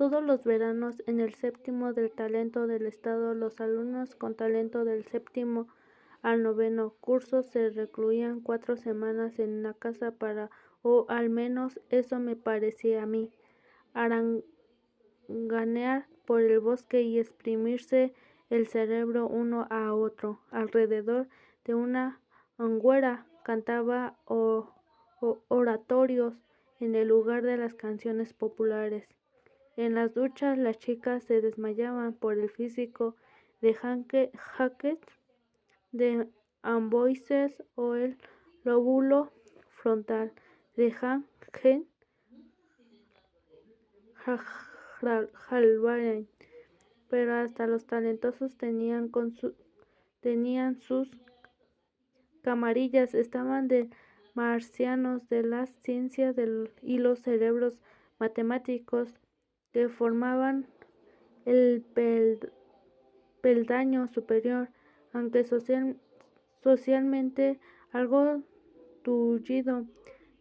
Todos los veranos, en el séptimo del talento del Estado, los alumnos con talento del séptimo al noveno curso se recluían 4 semanas en una casa o al menos eso me parecía a mí, haranganear por el bosque y exprimirse el cerebro uno a otro. Alrededor de una hoguera cantaba oratorios en el lugar de las canciones populares. En las duchas las chicas se desmayaban por el físico de Hackett, de Amboise o el lóbulo frontal de Hangen Halvarin, pero hasta los talentosos tenían sus camarillas, estaban de marcianos de las ciencias y los cerebros matemáticos que formaban el peldaño superior, aunque socialmente algo tullido,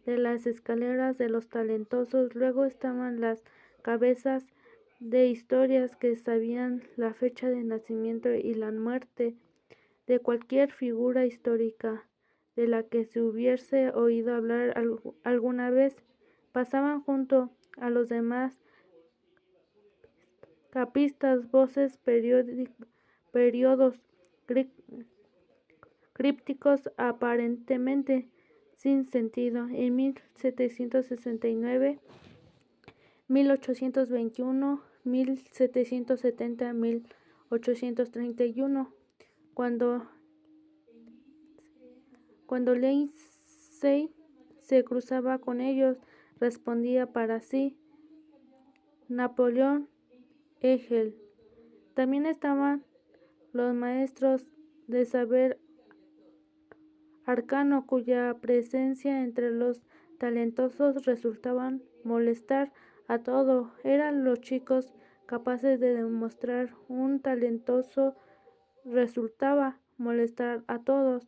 de las escaleras de los talentosos. Luego estaban las cabezas de historias que sabían la fecha de nacimiento y la muerte de cualquier figura histórica de la que se hubiese oído hablar alguna vez. Pasaban junto a los demás capistas voces periodos crípticos aparentemente sin sentido. En 1769, 1821, 1770, 1831, cuando Lindsay se cruzaba con ellos, respondía para sí: Napoleón Hegel. También estaban los maestros de saber arcano, cuya presencia entre los talentosos resultaba molestar a todo. Eran los chicos capaces de demostrar un talentoso resultaba molestar a todos.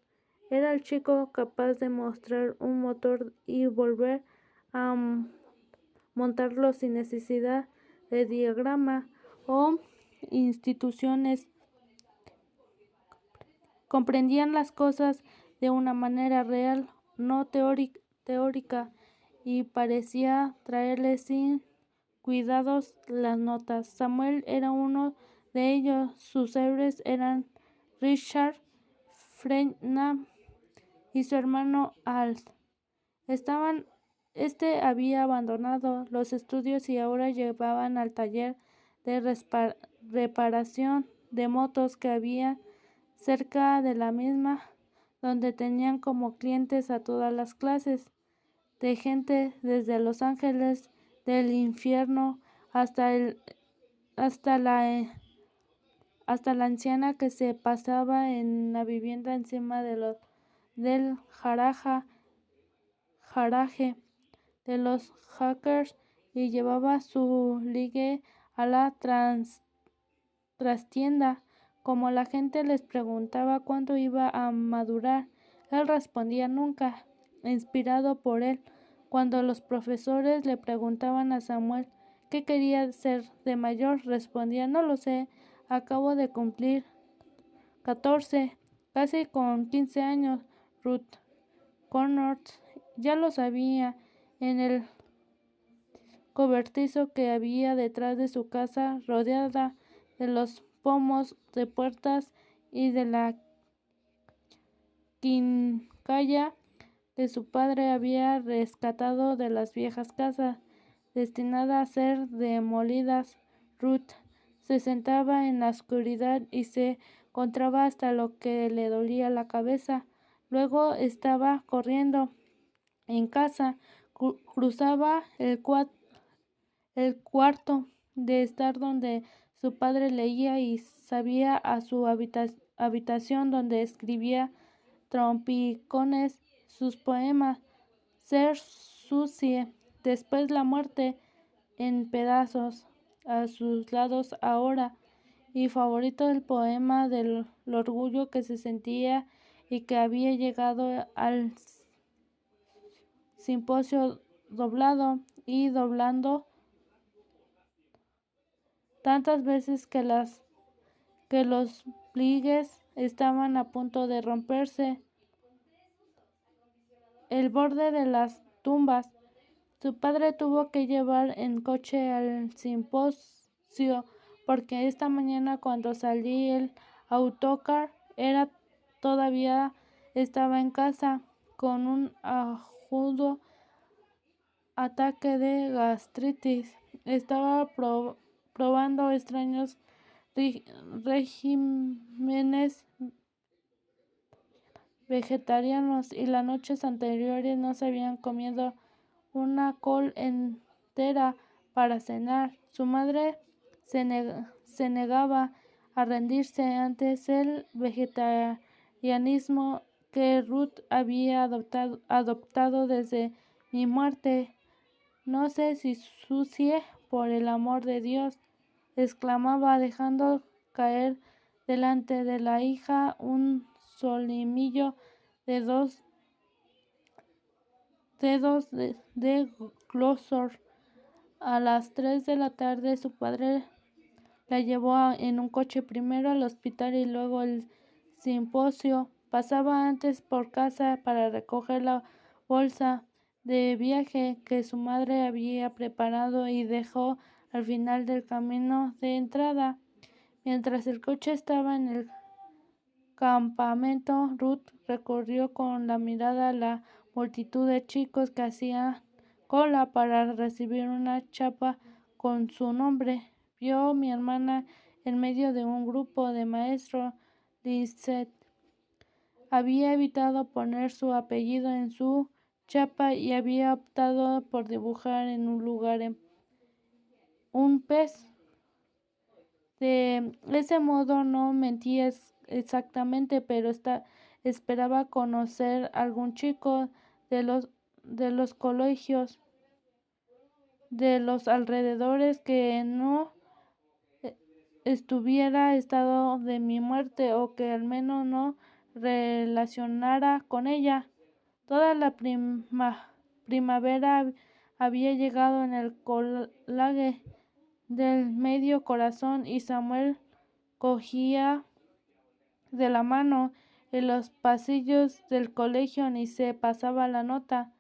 Era el chico capaz de mostrar un motor y volver a montarlo sin necesidad de diagrama o instituciones. Comprendían las cosas de una manera real, no teórica, y parecía traerles sin cuidados las notas. Samuel era uno de ellos. Sus héroes eran Richard Feynman y su hermano Alt. Había abandonado los estudios y ahora llevaban al taller de reparación de motos que había cerca de la misma, donde tenían como clientes a todas las clases de gente, desde los ángeles del infierno hasta la anciana que se pasaba en la vivienda encima del garaje de los hackers y llevaba su ligue a la trastienda. Como la gente les preguntaba cuándo iba a madurar, él respondía nunca, inspirado por él. Cuando los profesores le preguntaban a Samuel qué quería ser de mayor, respondía: no lo sé, acabo de cumplir 14, casi con 15 años. Ruth Connors ya lo sabía. En el cobertizo que había detrás de su casa, rodeada de los pomos de puertas y de la quincalla de su padre, había rescatado de las viejas casas destinadas a ser demolidas. Ruth se sentaba en la oscuridad y se encontraba hasta lo que le dolía la cabeza. Luego estaba corriendo en casa, cruzaba el cuarto de estar donde su padre leía y subía a su habitación donde escribía trompicones sus poemas. Ser sucie, después la muerte en pedazos, a sus lados ahora, y favorito el poema del orgullo que se sentía y que había llegado al simposio doblado y doblando tantas veces que los pliegues estaban a punto de romperse el borde de las tumbas. Su padre tuvo que llevar en coche al simposio porque esta mañana cuando salí el autocar era todavía estaba en casa con un agudo ataque de gastritis. Estaba probando extraños regímenes vegetarianos y las noches anteriores no se habían comido una col entera para cenar. Su madre se negaba a rendirse ante el vegetarianismo que Ruth había adoptado desde mi muerte. No se sucie, por el amor de Dios, exclamaba, dejando caer delante de la hija un solomillo de 2 dedos de grosor. A las 3 de la tarde su padre la llevó en un coche primero al hospital y luego al simposio. Pasaba antes por casa para recoger la bolsa de viaje que su madre había preparado y dejó al final del camino de entrada. Mientras el coche estaba en el campamento, Ruth recorrió con la mirada la multitud de chicos que hacían cola para recibir una chapa con su nombre. Vio a mi hermana en medio de un grupo de maestros. Lizette había evitado poner su apellido en su chapa y había optado por dibujar en un lugar un pez. De ese modo no mentía exactamente, pero esperaba conocer algún chico de los colegios de los alrededores que no estuviera estado de mi muerte o que al menos no relacionara con ella. Toda la primavera había llegado en el collage del medio corazón y Samuel cogía de la mano en los pasillos del colegio ni se pasaba la nota.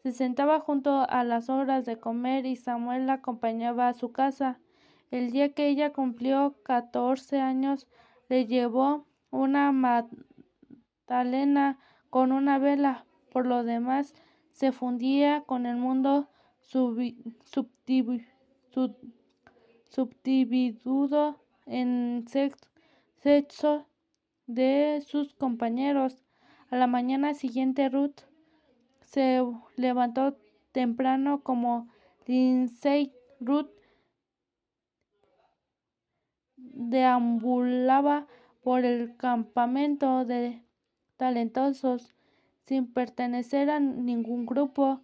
Se sentaba junto a las horas de comer y Samuel la acompañaba a su casa. El día que ella cumplió 14 años, le llevó una magdalena con una vela. Por lo demás, se fundía con el mundo subdividido en sexo de sus compañeros. A la mañana siguiente, Ruth se levantó temprano como Lindsay. Ruth deambulaba por el campamento de talentosos sin pertenecer a ningún grupo.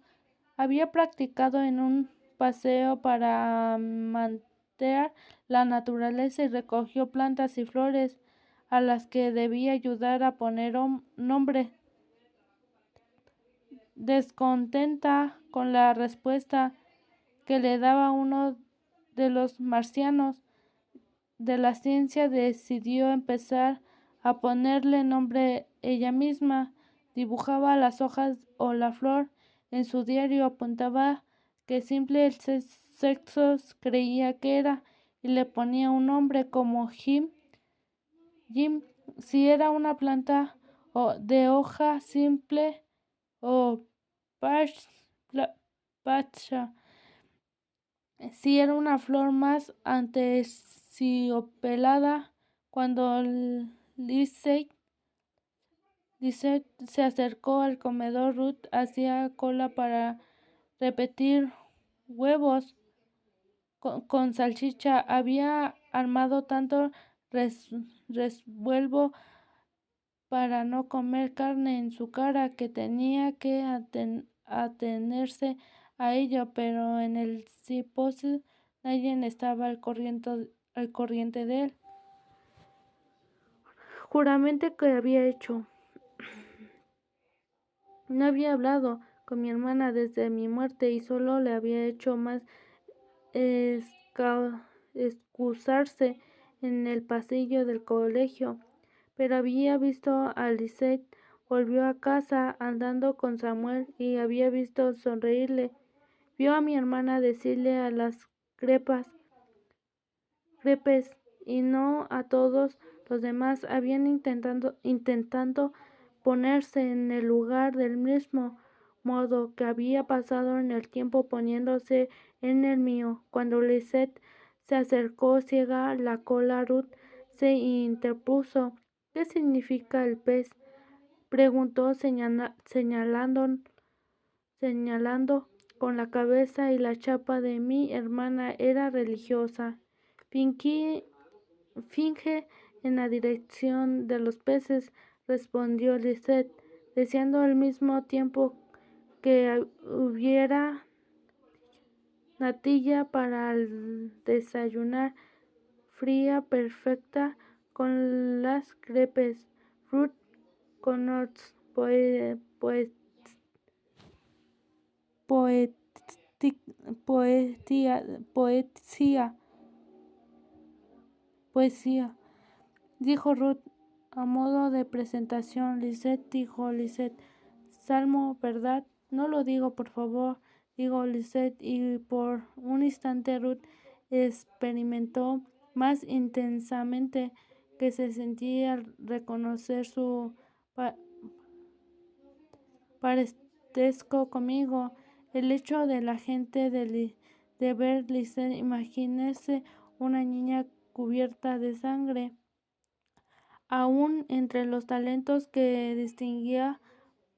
Había practicado en un paseo para mantener la naturaleza y recogió plantas y flores a las que debía ayudar a poner nombre. Descontenta con la respuesta que le daba uno de los marcianos de la ciencia, decidió empezar a ponerle nombre ella misma. Dibujaba las hojas o la flor en su diario, apuntaba qué simple el sexo creía que era y le ponía un nombre como Jim. Si era una planta de hoja simple o pacha, si era una flor más aterciopelada. Cuando Lizette se acercó al comedor, Ruth hacía cola para repetir huevos con salchicha. Había armado tanto revuelo para no comer carne en su cara que tenía que atenerse a ello, pero en el simposio nadie estaba al corriente de él. Juramente que había hecho. No había hablado con mi hermana desde mi muerte y solo le había hecho más excusarse en el pasillo del colegio, pero había visto a Lisette. Volvió a casa andando con Samuel y había visto sonreírle. Vio a mi hermana decirle a las crepas, crepes y no a todos los demás. Habían intentando ponerse en el lugar del mismo modo que había pasado en el tiempo poniéndose en el mío. Cuando Lisette se acercó ciega la cola, Ruth se interpuso. ¿Qué significa el pez?, preguntó señalando con la cabeza, y la chapa de mi hermana era religiosa. Finge en la dirección de los peces, respondió Lisette, deseando al mismo tiempo que hubiera natilla para el desayunar, fría, perfecta, con las crepes. Ruth Connors, poesía, poesía, dijo Ruth a modo de presentación. Lisette, dijo Lisette. Salmo, ¿verdad? No lo digo, por favor, dijo Lisette, y por un instante Ruth experimentó más intensamente que se sentía al reconocer su parentesco conmigo. El hecho de la gente de ver Lisette, imaginarse una niña cubierta de sangre. Aún entre los talentos que distinguía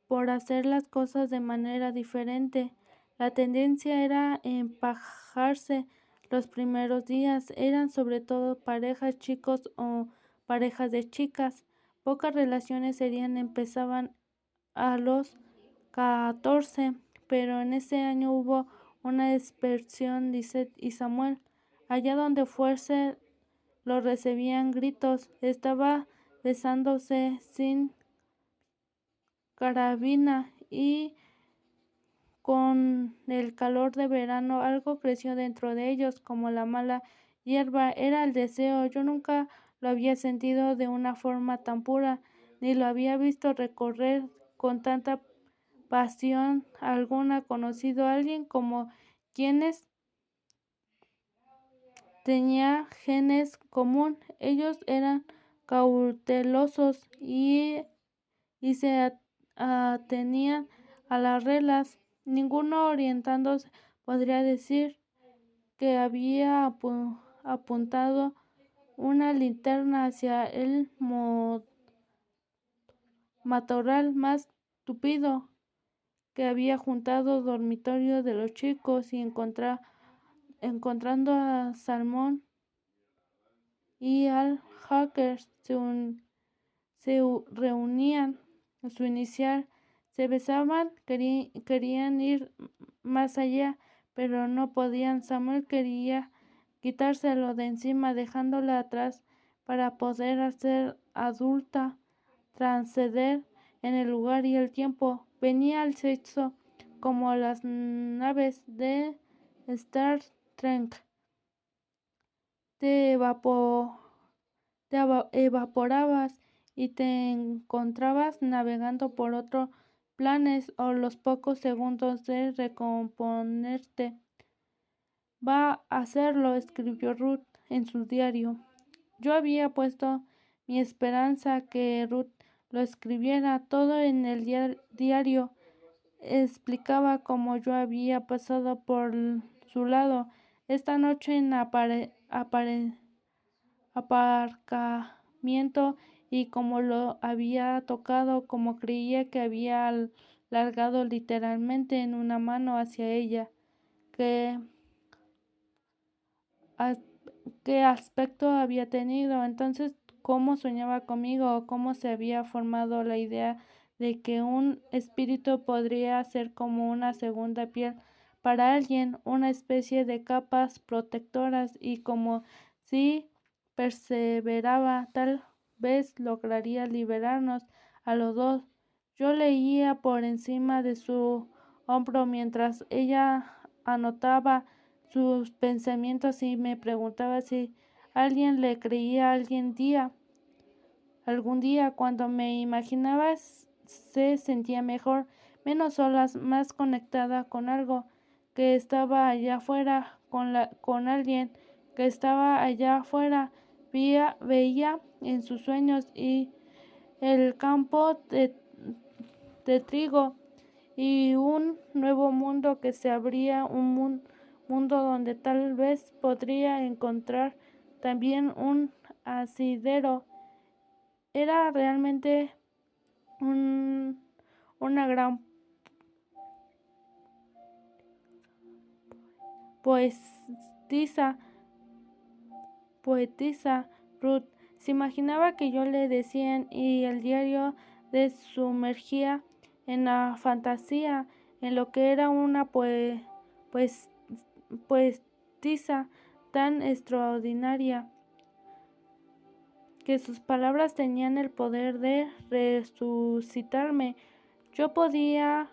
por hacer las cosas de manera diferente, la tendencia era empajarse. Los primeros días eran sobre todo parejas chicos o parejas de chicas. Pocas relaciones serias empezaban a los 14, pero en ese año hubo una dispersión. Lisette y Samuel, allá donde fuese, lo recibían gritos. Estaba besándose sin carabina, y con el calor de verano algo creció dentro de ellos, como la mala hierba. Era el deseo. Yo nunca lo había sentido de una forma tan pura, ni lo había visto recorrer con tanta pasión alguna conocido a alguien como quienes tenía genes común. Ellos eran cautelosos y se atenían a las reglas. Ninguno orientándose podría decir que había apuntado una linterna hacia el matorral más tupido, que había juntado dormitorio de los chicos, y encontrando a Salmón y al Hacker se reunían a su inicial, se besaban, querían ir más allá, pero no podían. Samuel quería quitárselo de encima, dejándola atrás para poder hacer adulta, trascender en el lugar y el tiempo. Venía al sexo como las naves de Star Trek. Te evaporabas y te encontrabas navegando por otros planes a los pocos segundos de recomponerte. Va a hacerlo, escribió Ruth en su diario. Yo había puesto mi esperanza que Ruth lo escribiera todo en el diario. Explicaba cómo yo había pasado por su lado esta noche en aparcamiento, y cómo lo había tocado, como creía que había alargado literalmente en una mano hacia ella. ¿Qué aspecto había tenido? Entonces, ¿cómo soñaba conmigo? ¿O cómo se había formado la idea de que un espíritu podría ser como una segunda piel para alguien, una especie de capas protectoras, y como si perseveraba, tal vez lograría liberarnos a los dos? Yo leía por encima de su hombro mientras ella anotaba sus pensamientos, y me preguntaba si alguien le creía algún día, cuando me imaginaba se sentía mejor, menos sola, más conectada con algo que estaba allá afuera, con alguien que estaba allá afuera. Veía en sus sueños y el campo de trigo y un nuevo mundo que se abría, un mundo donde tal vez podría encontrar también un asidero. Era realmente un- una gran poetisa, poetisa. Ruth se imaginaba que yo le decía y el diario de sumergía en la fantasía, en lo que era una pues, poetisa tan extraordinaria que sus palabras tenían el poder de resucitarme. Yo podía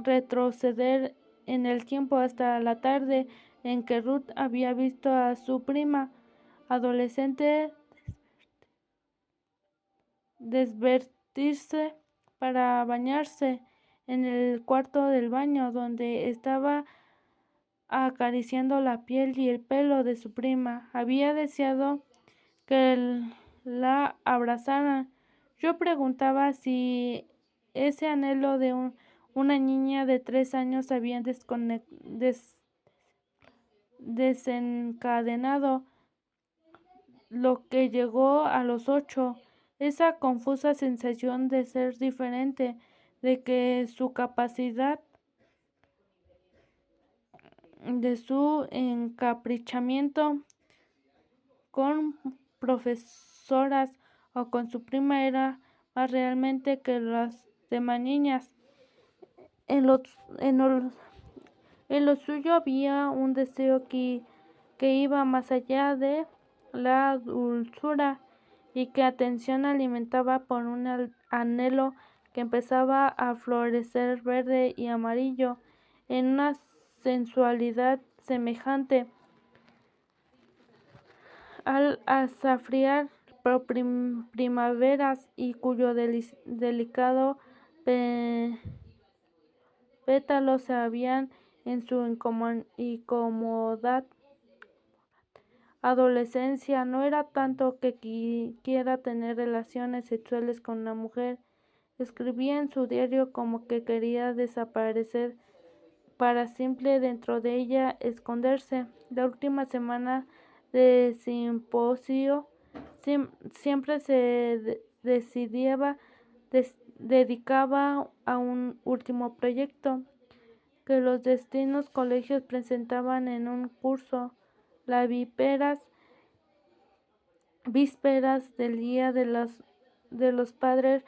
retroceder en el tiempo hasta la tarde en que Ruth había visto a su prima adolescente desvestirse para bañarse en el cuarto del baño, donde estaba acariciando la piel y el pelo de su prima. Había deseado que la abrazaran. Yo preguntaba si ese anhelo de una niña de 3 años había desencadenado lo que llegó a los 8, esa confusa sensación de ser diferente, de que su capacidad, de su encaprichamiento con profesoras o con su prima era más realmente que las demás niñas. En lo, en lo, en lo suyo había un deseo que iba más allá de la dulzura y que atención alimentaba por un anhelo que empezaba a florecer verde y amarillo en una sensualidad semejante al azafriar primaveras y cuyo delicado pe- pétalos se habían en su incomodidad adolescencia. No era tanto que quiera tener relaciones sexuales con una mujer. Escribía en su diario como que quería desaparecer para siempre dentro de ella, esconderse. La última semana de simposio siempre se dedicaba a un último proyecto que los distintos colegios presentaban en un curso. Las vísperas del Día de los Padres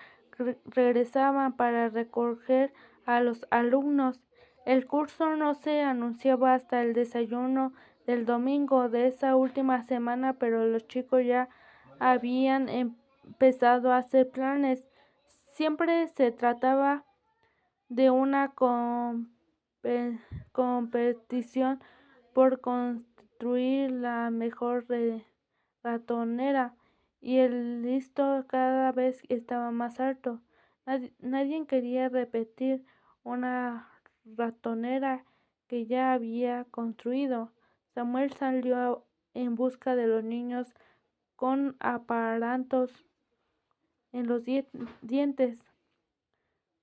regresaban para recoger a los alumnos. El curso no se anunciaba hasta el desayuno del domingo de esa última semana, pero los chicos ya habían empezado a hacer planes. Siempre se trataba de una competición por construir la mejor ratonera, y el listo cada vez estaba más alto. Nadie quería repetir una ratonera que ya había construido. Samuel salió en busca de los niños con aparatos en los dientes,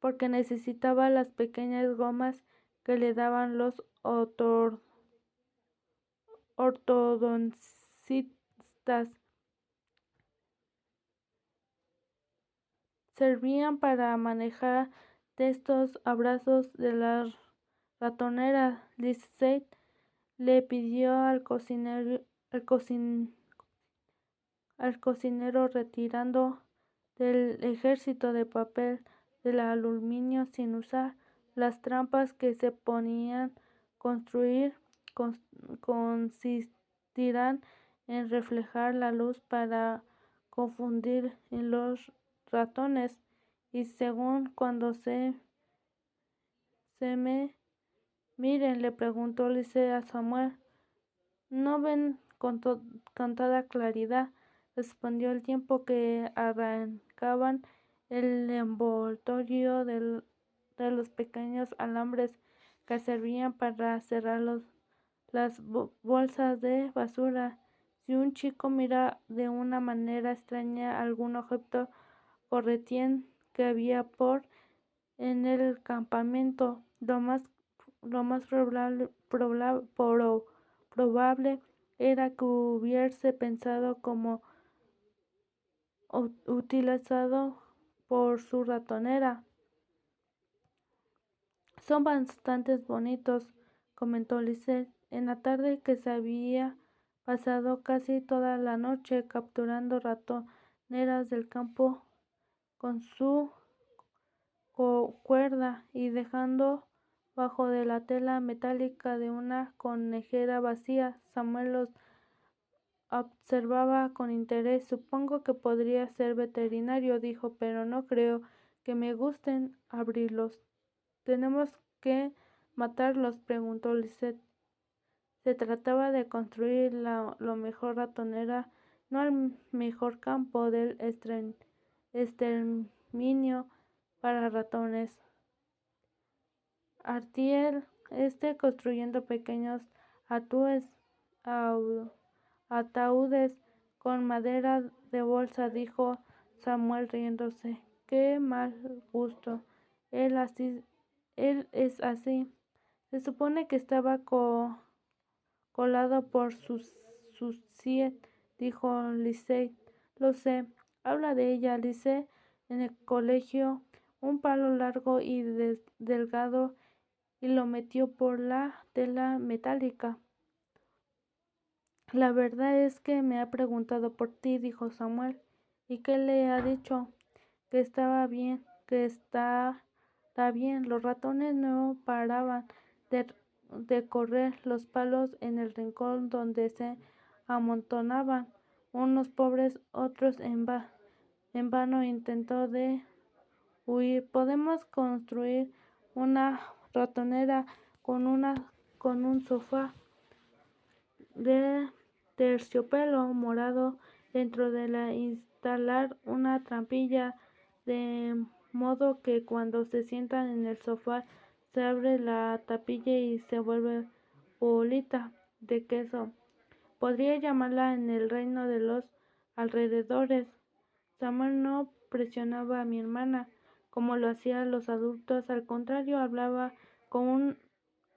porque necesitaba las pequeñas gomas que le daban los ortodoncistas. Servían para manejar de estos abrazos de la ratonera. Lisette le pidió al cocinero retirando del ejército de papel del aluminio sin usar las trampas que se ponían construir consistirán en reflejar la luz para confundir en los ratones, y según cuando se me miren, le preguntó Lise a Samuel. no ven con toda claridad, respondió al tiempo que arrancaban el envoltorio de los pequeños alambres que servían para cerrar las bolsas de basura. Si un chico mira de una manera extraña algún objeto corretien que había en el campamento, lo más probable era que hubiese pensado como utilizado por su ratonera. Son bastante bonitos, comentó Lisette. En la tarde que se había pasado casi toda la noche capturando ratoneras del campo con su cuerda y dejando bajo de la tela metálica de una conejera vacía. Samuel los observaba con interés. Supongo que podría ser veterinario, dijo, pero no creo que me gusten abrirlos. ¿Tenemos que matarlos?, preguntó Lisette. Se trataba de construir la mejor ratonera, no el mejor campo del exterminio para ratones. Artiel construyendo pequeños ataúdes con madera de bolsa, dijo Samuel riéndose. Qué mal gusto. Él es así. Se supone que estaba colado por Susie, dijo Lisette. Lo sé. Habla de ella, Lisette, en el colegio, un palo largo y delgado, y lo metió por la tela metálica. La verdad es que me ha preguntado por ti, dijo Samuel. ¿Y qué le ha dicho? Que estaba bien, que está bien. Los ratones no paraban de correr los palos en el rincón donde se amontonaban. Unos pobres, otros en vano intentó de huir. Podemos construir una ratonera con un sofá de terciopelo morado dentro de la instalar una trampilla de modo que cuando se sientan en el sofá se abre la tapilla y se vuelve bolita de queso. Podría llamarla en el reino de los alrededores. Samuel no presionaba a mi hermana como lo hacían los adultos, al contrario, hablaba con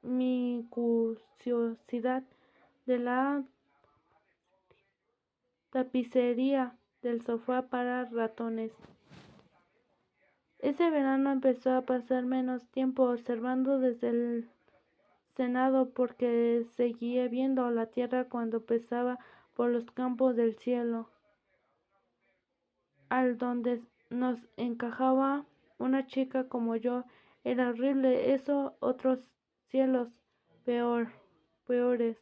minuciosidad de la tapicería del sofá para ratones. Ese verano empezó a pasar menos tiempo observando desde el Senado porque seguía viendo la tierra cuando pasaba por los campos del cielo, al donde nos encajaba una chica como yo. Era horrible eso, otros cielos peores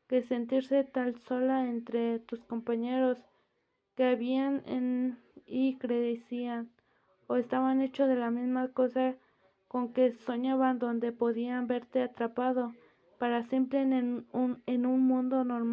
que sentirse tan sola entre tus compañeros que habían y crecían o estaban hechos de la misma cosa con que soñaban, donde podían verte atrapado para siempre en un mundo normal.